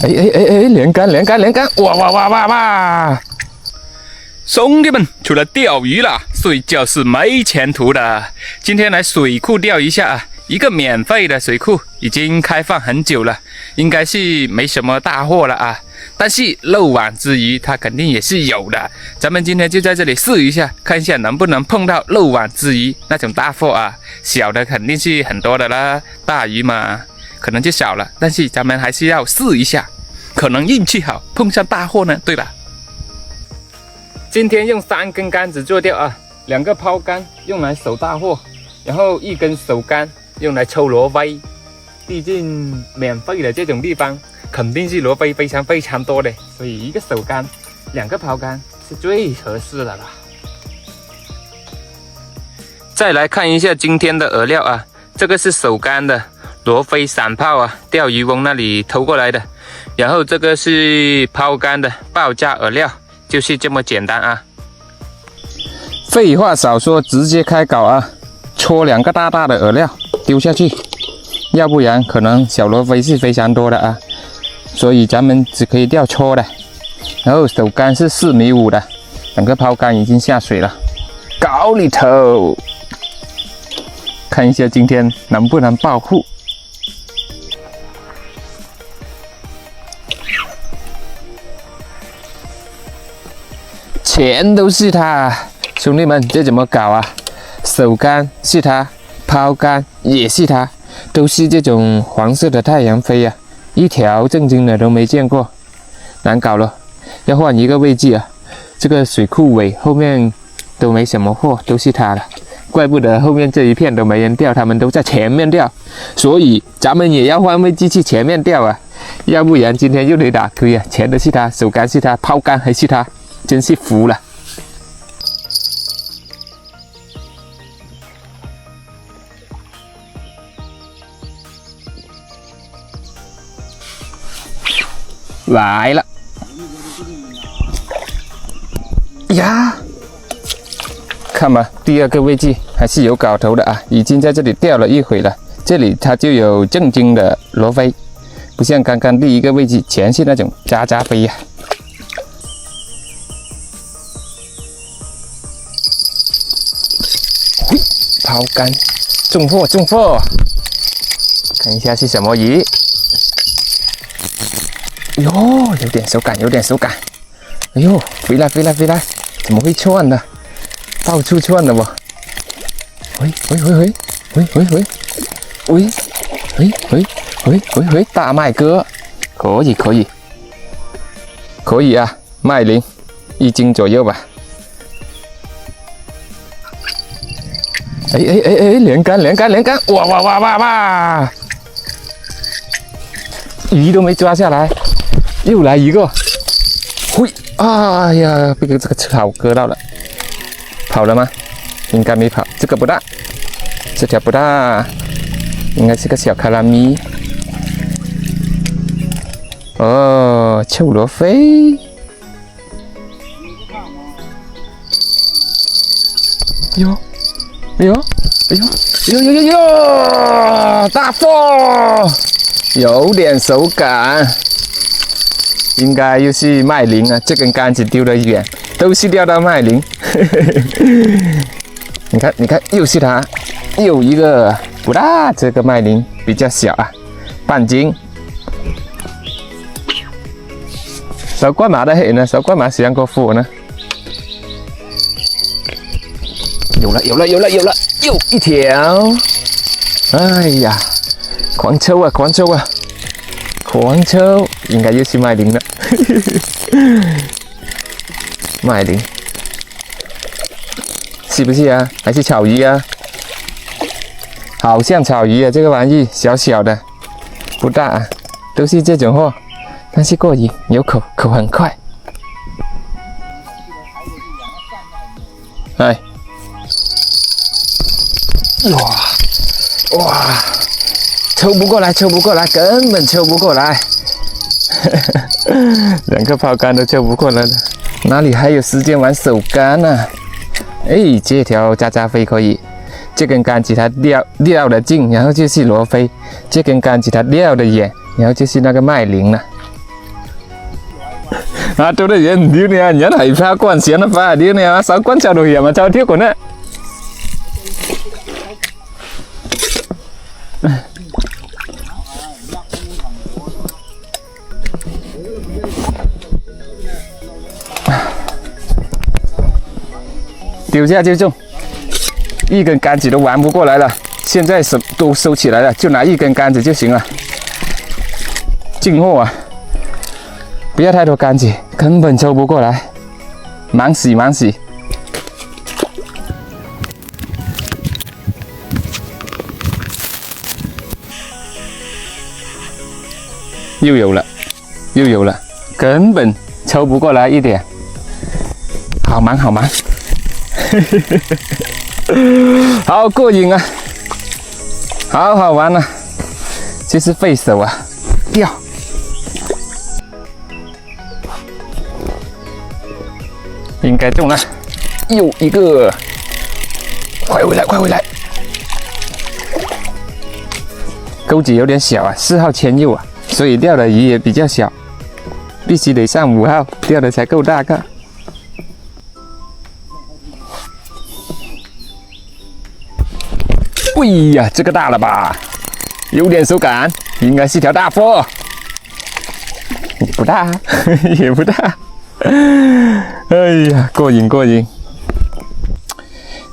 连杆，哇哇哇哇哇！兄弟们，出来钓鱼啦！睡觉是没前途的。今天来水库钓一下啊，一个免费的水库，已经开放很久了，应该是没什么大货了啊。但是漏网之鱼它肯定也是有的，咱们今天就在这里试一下，看一下能不能碰到漏网之鱼那种大货啊。小的肯定是很多的啦，大鱼嘛可能就少了，但是咱们还是要试一下，可能运气好碰上大货呢，对吧？今天用3根杆子做钓啊，2个抛竿用来守大货，然后1根手竿用来抽罗非。毕竟免费的这种地方肯定是罗非非常多的，所以1个手竿2个抛竿是最合适的了。再来看一下今天的饵料啊，这个是手竿的罗非散炮啊，钓鱼翁那里偷过来的。然后这个是抛竿的爆炸饵料，就是这么简单啊。废话少说，直接开搞啊！戳2个大的饵料丢下去，要不然可能小罗非是非常多的啊，所以咱们只可以钓戳的。然后手竿是4.5米的，2个抛竿已经下水了，搞里头。看一下今天能不能爆户。全都是它，兄弟们，这怎么搞啊？手竿是它，抛竿也是它，都是这种黄色的太阳飞啊，一条正经的都没见过，难搞了，要换一个位置啊。这个水库尾后面都没什么货，都是它的，怪不得后面这一片都没人钓，他们都在前面钓，所以咱们也要换位置去前面钓啊，要不然今天又得打亏啊。全都是它，手竿是它，抛竿还是它。真是服了！来了呀！看吧，第2个位置还是有搞头的啊，已经在这里钓了一会了。这里它就有正经的罗非，不像刚刚第1个位置全是那种渣飞呀。抛竿，中货！看一下是什么鱼。哎呦，有点手感。哎呦，飞来！怎么会窜的？到处窜的不？喂，大麦哥，可以啊，麦鳞1斤左右吧。连杆，哇哇哇哇哇！鱼都没抓下来，又来一个，嘿，哎呀，被这个草割到了，跑了吗？应该没跑，这个不大，这条不大，应该是个小卡拉咪。哦，臭罗非。哎呦！大货，有点手感，应该又是麦鳞啊！这根杆子丢得远，都是钓到麦鳞。你看，又是它，又一个不大，这个麦鳞比较小啊，半斤。手竿麻得很呢，手竿麻上过货呢。有了，又一条！哎呀，狂抽啊！应该又是麦鳞了。麦鳞是不是啊？还是草鱼啊？好像草鱼啊，这个玩意小的，不大啊，都是这种货，但是过瘾，有口很快。哎。哇！抽不过来，根本抽不过来，2个抛竿都抽不过来了，哪里还有时间玩手竿呢？哎，这条渣飞可以，这根杆子它钓得近，然后就是罗非；这根杆子它钓得远，然后就是那个麦鳞了。做得遠啲呢，人係怕關線啊，怕啲呢，手關就到嘢嘛，就貼過呢。丢下就中，一根杆子都玩不过来了。现在都收起来了，就拿一根杆子就行了。进货啊，不要太多杆子，根本抽不过来。忙洗忙洗。又有了，又有了，根本抽不过来一点。好忙好忙。好过瘾啊，好好玩啊，就是费手啊，掉，应该中了，又一个，快回来，快回来，钩子有点小啊，4号牵诱啊，所以钓的鱼也比较小，必须得上5号，钓的才够大个。哎呀，这个大了吧？有点手感，应该是条大货。不大，也不大。哎呀，过瘾过瘾！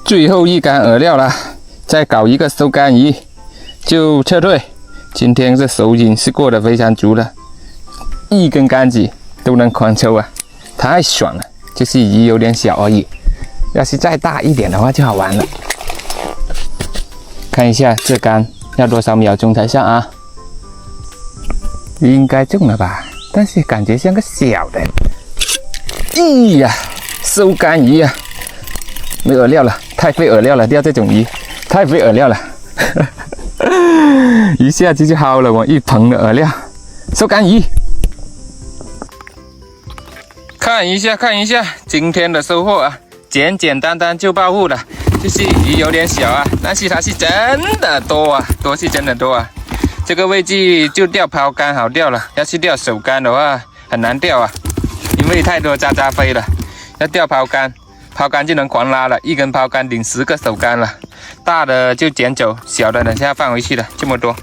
最后一竿饵料了，再搞一个收竿鱼就撤退。今天这手瘾是过得非常足的，一根杆子都能狂抽啊，太爽了！就是鱼有点小而已，要是再大一点的话就好玩了。看一下这竿要多少秒钟才上啊？应该中了吧，但是感觉像个小的。哎呀，收竿鱼啊，没饵料了，太费饵料了，钓这种鱼太费饵料了，一下子就薅了我一盆的饵料。收竿鱼，看一下看一下今天的收获啊，简简单单就暴富了。就是鱼有点小啊，但是它是真的多啊，多是真的多啊。这个位置就钓抛竿好钓了，要是钓手竿的话很难钓啊，因为太多渣渣飞了。要钓抛竿，抛竿就能狂拉了，一根抛竿顶10个手竿了。大的就捡走，小的等下放回去了，这么多。